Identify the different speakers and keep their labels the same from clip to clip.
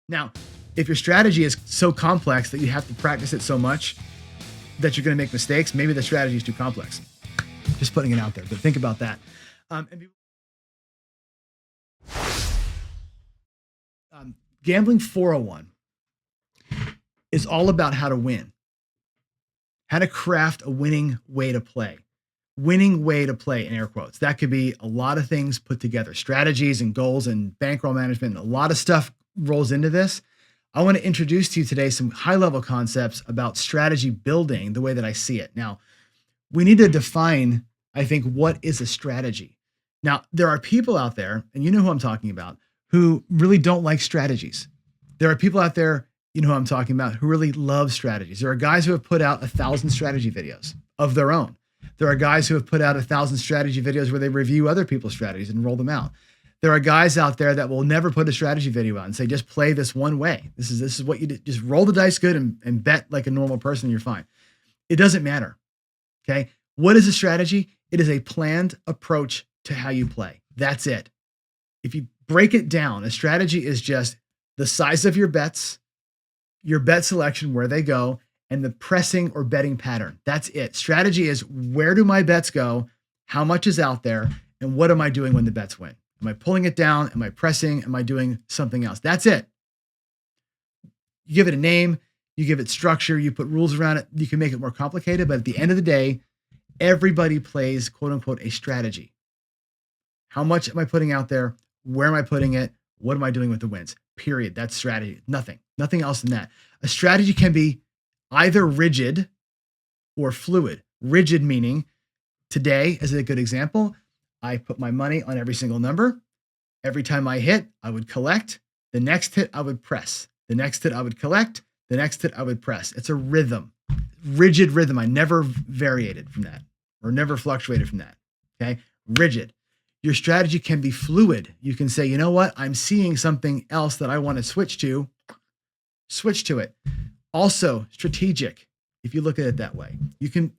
Speaker 1: Now, if your strategy is so complex that you have to practice it so much that you're going to make mistakes, maybe the strategy is too complex. Just putting it out there, but think about that. Gambling 401 is all about how to win, how to craft a winning way to play. Winning way to play in air quotes. That could be a lot of things put together, strategies and goals and bankroll management. And a lot of stuff rolls into this. I want to introduce to you today some high level concepts about strategy building the way that I see it. Now, we need to define, I think, what is a strategy. Now, there are people out there, and you know who I'm talking about, who really don't like strategies. There are people out there, you know who I'm talking about, who really love strategies. There are guys who have put out 1,000 strategy videos of their own. There are guys who have put out 1,000 strategy videos where they review other people's strategies and roll them out. There are guys out there that will never put a strategy video out and say, just play this one way. This is what you do. Just roll the dice good and bet like a normal person, you're fine. It doesn't matter. Okay. What is a strategy? It is a planned approach to how you play. That's it. If you break it down, a strategy is just the size of your bets, your bet selection, where they go, and the pressing or betting pattern. That's it. Strategy is, where do my bets go? How much is out there? And what am I doing when the bets win? Am I pulling it down? Am I pressing? Am I doing something else? That's it. You give it a name, you give it structure, you put rules around it. You can make it more complicated, but at the end of the day, everybody plays, quote unquote, a strategy. How much am I putting out there? Where am I putting it? What am I doing with the wins? Period. That's strategy. Nothing else than that. A strategy can be either rigid or fluid. Rigid meaning, today, as a good example, I put my money on every single number. Every time I hit, I would collect. The next hit, I would press. The next hit, I would collect. The next hit, I would press. It's a rhythm, rigid rhythm. I never variated from that or never fluctuated from that. Okay. Rigid. Your strategy can be fluid. You can say, you know what? I'm seeing something else that I want to switch to it. Also strategic, if you look at it that way. You can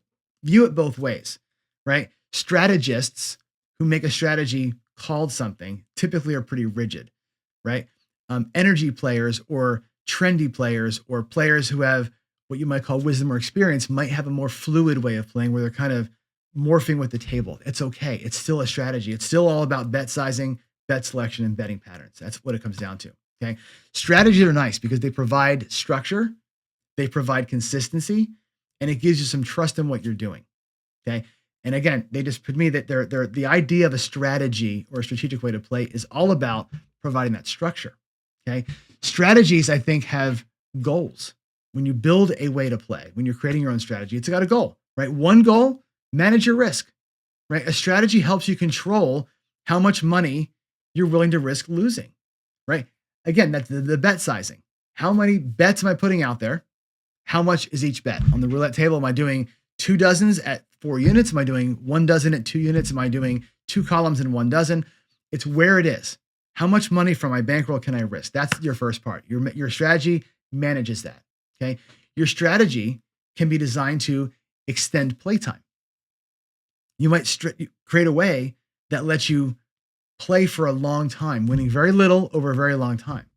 Speaker 1: view it both ways, right? Strategists who make a strategy called something typically are pretty rigid, right? Energy players or trendy players or players who have what you might call wisdom or experience might have a more fluid way of playing where they're kind of morphing with the table. It's okay. It's still a strategy. It's still all about bet sizing, bet selection, and betting patterns. That's what it comes down to. Okay. Strategies are nice because they provide structure. They provide consistency, and it gives you some trust in what you're doing. Okay. And again, they just put me that they're the idea of a strategy or a strategic way to play is all about providing that structure. Okay. Strategies, I think, have goals. When you build a way to play, when you're creating your own strategy, it's got a goal, right? One goal, manage your risk, right? A strategy helps you control how much money you're willing to risk losing, right? Again, that's the bet sizing. How many bets am I putting out there? How much is each bet? On the roulette table, am I doing 2 dozens at 4 units? Am I doing 1 dozen at 2 units? Am I doing 2 columns in 1 dozen? It's where it is. How much money from my bankroll can I risk? That's your first part. Your strategy manages that, okay? Your strategy can be designed to extend playtime. You might create a way that lets you play for a long time, winning very little over a very long time,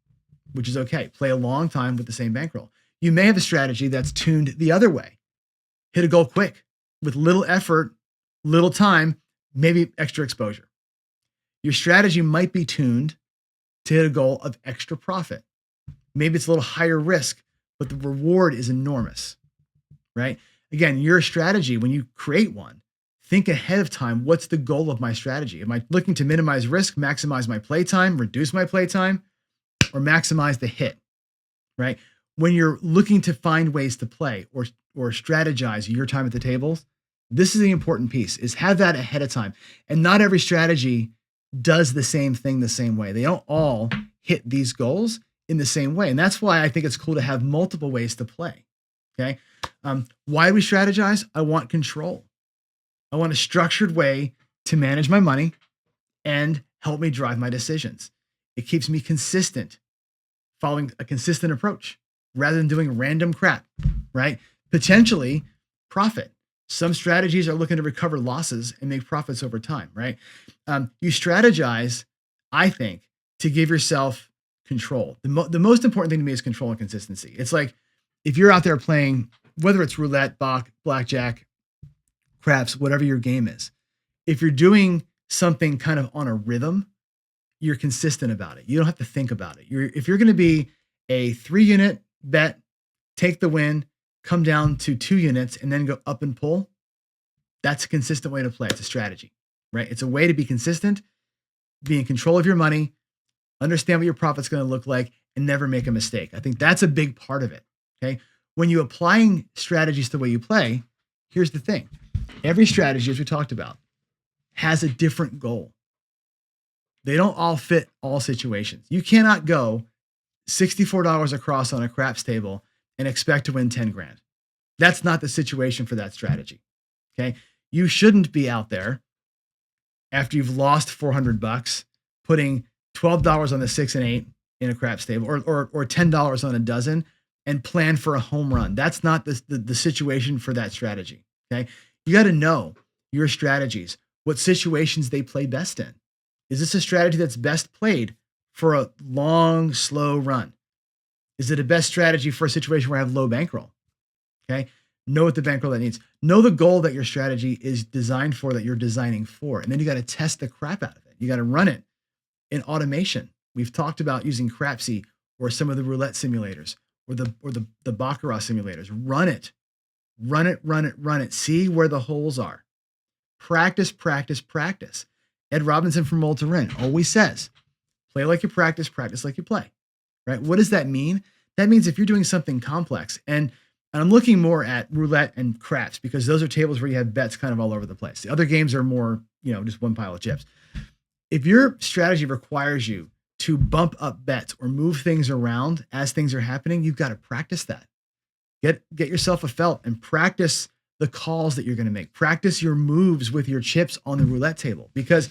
Speaker 1: which is okay. Play a long time with the same bankroll. You may have a strategy that's tuned the other way. Hit a goal quick with little effort, little time, maybe extra exposure. Your strategy might be tuned to hit a goal of extra profit. Maybe it's a little higher risk, but the reward is enormous, right? Again, your strategy, when you create one, think ahead of time. What's the goal of my strategy? Am I looking to minimize risk, maximize my playtime, reduce my playtime, or maximize the hit, right? When you're looking to find ways to play or strategize your time at the tables, this is the important piece, is have that ahead of time. And not every strategy does the same thing the same way. They don't all hit these goals in the same way. And that's why I think it's cool to have multiple ways to play. Okay. Why do we strategize? I want control. I want a structured way to manage my money and help me drive my decisions. It keeps me consistent, following a consistent approach rather than doing random crap, right? Potentially profit. Some strategies are looking to recover losses and make profits over time, right? You strategize, I think, to give yourself control. The most important thing to me is control and consistency. It's like if you're out there playing, whether it's roulette, blackjack, craps, whatever your game is, if you're doing something kind of on a rhythm, you're consistent about it. You don't have to think about it. If you're going to be a 3-unit bet, take the win, come down to 2 units, and then go up and pull, that's a consistent way to play. It's a strategy, right? It's a way to be consistent, be in control of your money, understand what your profit's going to look like, and never make a mistake. I think that's a big part of it, okay? When you're applying strategies to the way you play, here's the thing. Every strategy, as we talked about, has a different goal. They don't all fit all situations. You cannot go $64 across on a craps table and expect to win 10 grand. That's not the situation for that strategy, okay? You shouldn't be out there after you've lost $400, putting $12 on the 6 and 8 in a craps table, or $10 on a dozen, and plan for a home run. That's not the situation for that strategy. Okay, you got to know your strategies, what situations they play best in. Is this a strategy that's best played for a long, slow run? Is it a best strategy for a situation where I have low bankroll? Okay, know what the bankroll that needs. Know the goal that your strategy is designed for, that you're designing for, and then you got to test the crap out of it. You got to run it in automation. We've talked about using Crapsy or some of the roulette simulators or the Baccarat simulators. Run it. See where the holes are. Practice. Ed Robinson from Roll to Win always says, play like you practice like you play, right? What does that mean? That means if you're doing something complex, and I'm looking more at roulette and craps because those are tables where you have bets kind of all over the place. The other games are more, just one pile of chips. If your strategy requires you to bump up bets or move things around as things are happening, you've got to practice that. Get yourself a felt and practice the calls that you're going to make. Practice your moves with your chips on the roulette table, because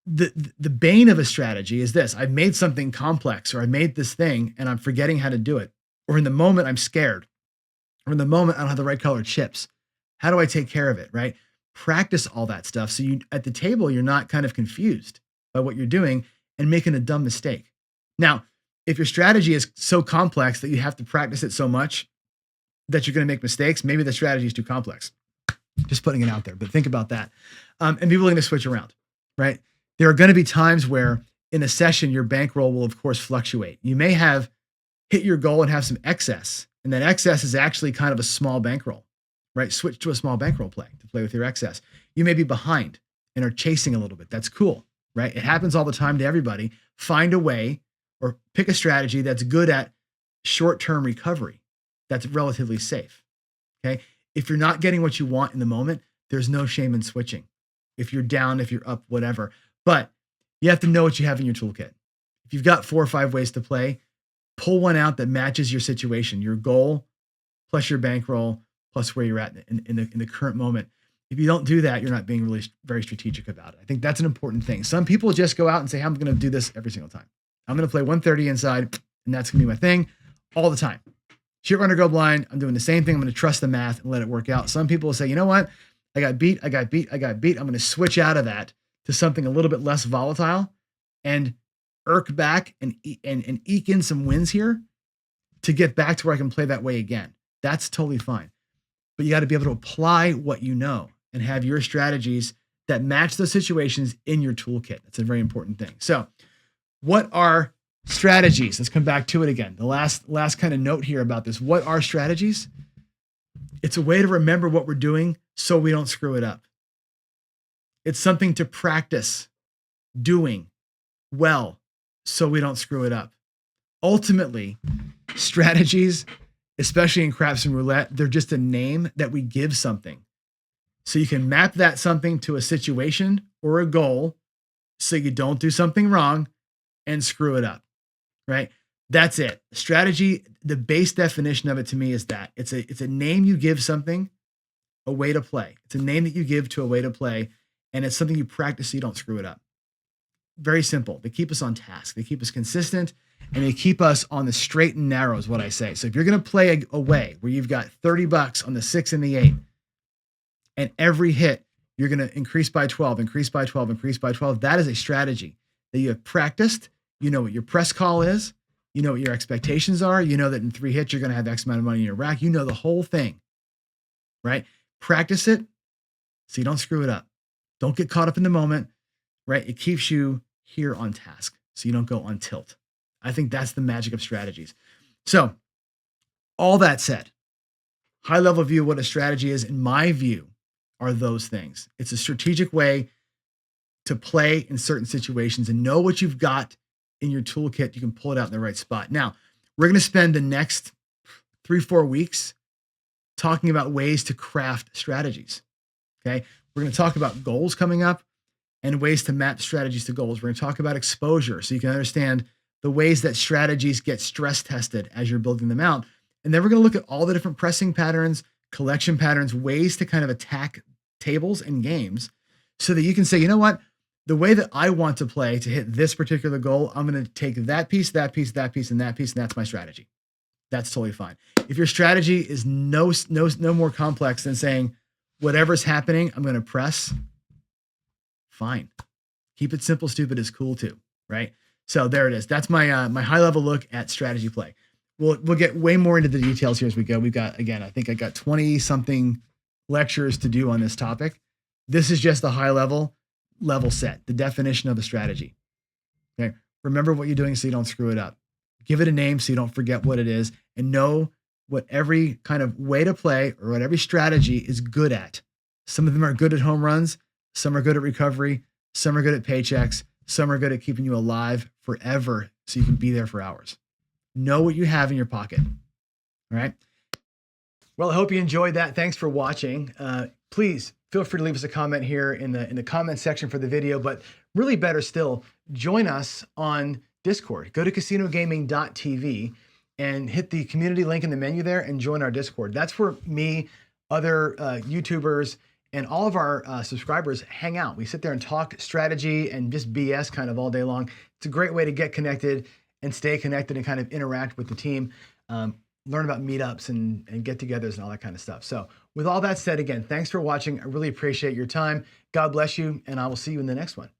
Speaker 1: the bane of a strategy is this: I've made something complex, or I made this thing and I'm forgetting how to do it. Or in the moment I'm scared, or in the moment I don't have the right color chips. How do I take care of it, right? Practice all that stuff. So you, at the table, you're not kind of confused by what you're doing and making a dumb mistake. Now, if your strategy is so complex that you have to practice it so much that you're going to make mistakes, maybe the strategy is too complex. Just putting it out there, but think about that. And be willing to switch around, right? There are going to be times where in a session, your bankroll will of course fluctuate. You may have hit your goal and have some excess, and that excess is actually kind of a small bankroll, right? Switch to a small bankroll play to play with your excess. You may be behind and are chasing a little bit. That's cool, right? It happens all the time to everybody. Find a way or pick a strategy that's good at short-term recovery, that's relatively safe, okay? If you're not getting what you want in the moment, there's no shame in switching. If you're down, if you're up, whatever. But you have to know what you have in your toolkit. If you've got 4 or 5 ways to play, pull one out that matches your situation, your goal, plus your bankroll, plus where you're at in the current moment. If you don't do that, you're not being really very strategic about it. I think that's an important thing. Some people just go out and say, I'm going to do this every single time. I'm going to play 130 inside, and that's going to be my thing all the time. Shit runner go blind. I'm doing the same thing. I'm going to trust the math and let it work out. Some people will say, you know what? I got beat. I'm going to switch out of that to something a little bit less volatile and irk back and eke in some wins here to get back to where I can play that way again. That's totally fine. But you got to be able to apply what you know and have your strategies that match those situations in your toolkit. That's a very important thing. So what are strategies? Let's come back to it again. The last kind of note here about this. What are strategies? It's a way to remember what we're doing so we don't screw it up. It's something to practice doing well so we don't screw it up. Ultimately, strategies, especially in craps and roulette, they're just a name that we give something. So you can map that something to a situation or a goal so you don't do something wrong and screw it up, right? That's it. Strategy, the base definition of it to me is that it's a name you give something, a way to play. It's a name that you give to a way to play, and it's something you practice so you don't screw it up. Very simple. They keep us on task. They keep us consistent, and they keep us on the straight and narrow is what I say. So if you're going to play a way where you've got $30 on the 6 and the 8, and every hit you're going to increase by 12, increase by 12, increase by 12, that is a strategy that you have practiced You know what your press call is. You know what your expectations are. You know that in 3 hits, you're going to have X amount of money in your rack. You know the whole thing, right? Practice it so you don't screw it up. Don't get caught up in the moment, right? It keeps you here on task so you don't go on tilt. I think that's the magic of strategies. So all that said, high level view of what a strategy is, in my view, are those things. It's a strategic way to play in certain situations and know what you've got in your toolkit. You can pull it out in the right spot. Now, we're going to spend the next 3-4 weeks talking about ways to craft strategies. Okay. We're going to talk about goals coming up and ways to map strategies to goals. We're going to talk about exposure so you can understand the ways that strategies get stress tested as you're building them out. And then we're going to look at all the different pressing patterns, collection patterns, ways to kind of attack tables and games so that you can say, you know what, the way that I want to play to hit this particular goal, I'm going to take that piece, that piece, that piece, and that piece, and that's my strategy. That's totally fine. If your strategy is no more complex than saying, whatever's happening, I'm going to press, fine. Keep it simple, stupid is cool too, right? So there it is. That's my my high level look at strategy play. We'll get way more into the details here as we go. We've got, again, I think I got 20 something lectures to do on this topic. This is just the high level set, the definition of a strategy. Okay. Remember what you're doing so you don't screw it up. Give it a name so you don't forget what it is, and know what every kind of way to play or what every strategy is good at. Some of them are good at home runs. Some are good at recovery. Some are good at paychecks. Some are good at keeping you alive forever so you can be there for hours. Know what you have in your pocket. All right. Well, I hope you enjoyed that. Thanks for watching. Please feel free to leave us a comment here in the comment section for the video, but really better still, join us on Discord. Go to casinogaming.tv and hit the community link in the menu there and join our Discord. That's where me, other YouTubers, and all of our subscribers hang out. We sit there and talk strategy and just BS kind of all day long. It's a great way to get connected and stay connected and kind of interact with the team, learn about meetups and get-togethers and all that kind of stuff. So with all that said, again, thanks for watching. I really appreciate your time. God bless you, and I will see you in the next one.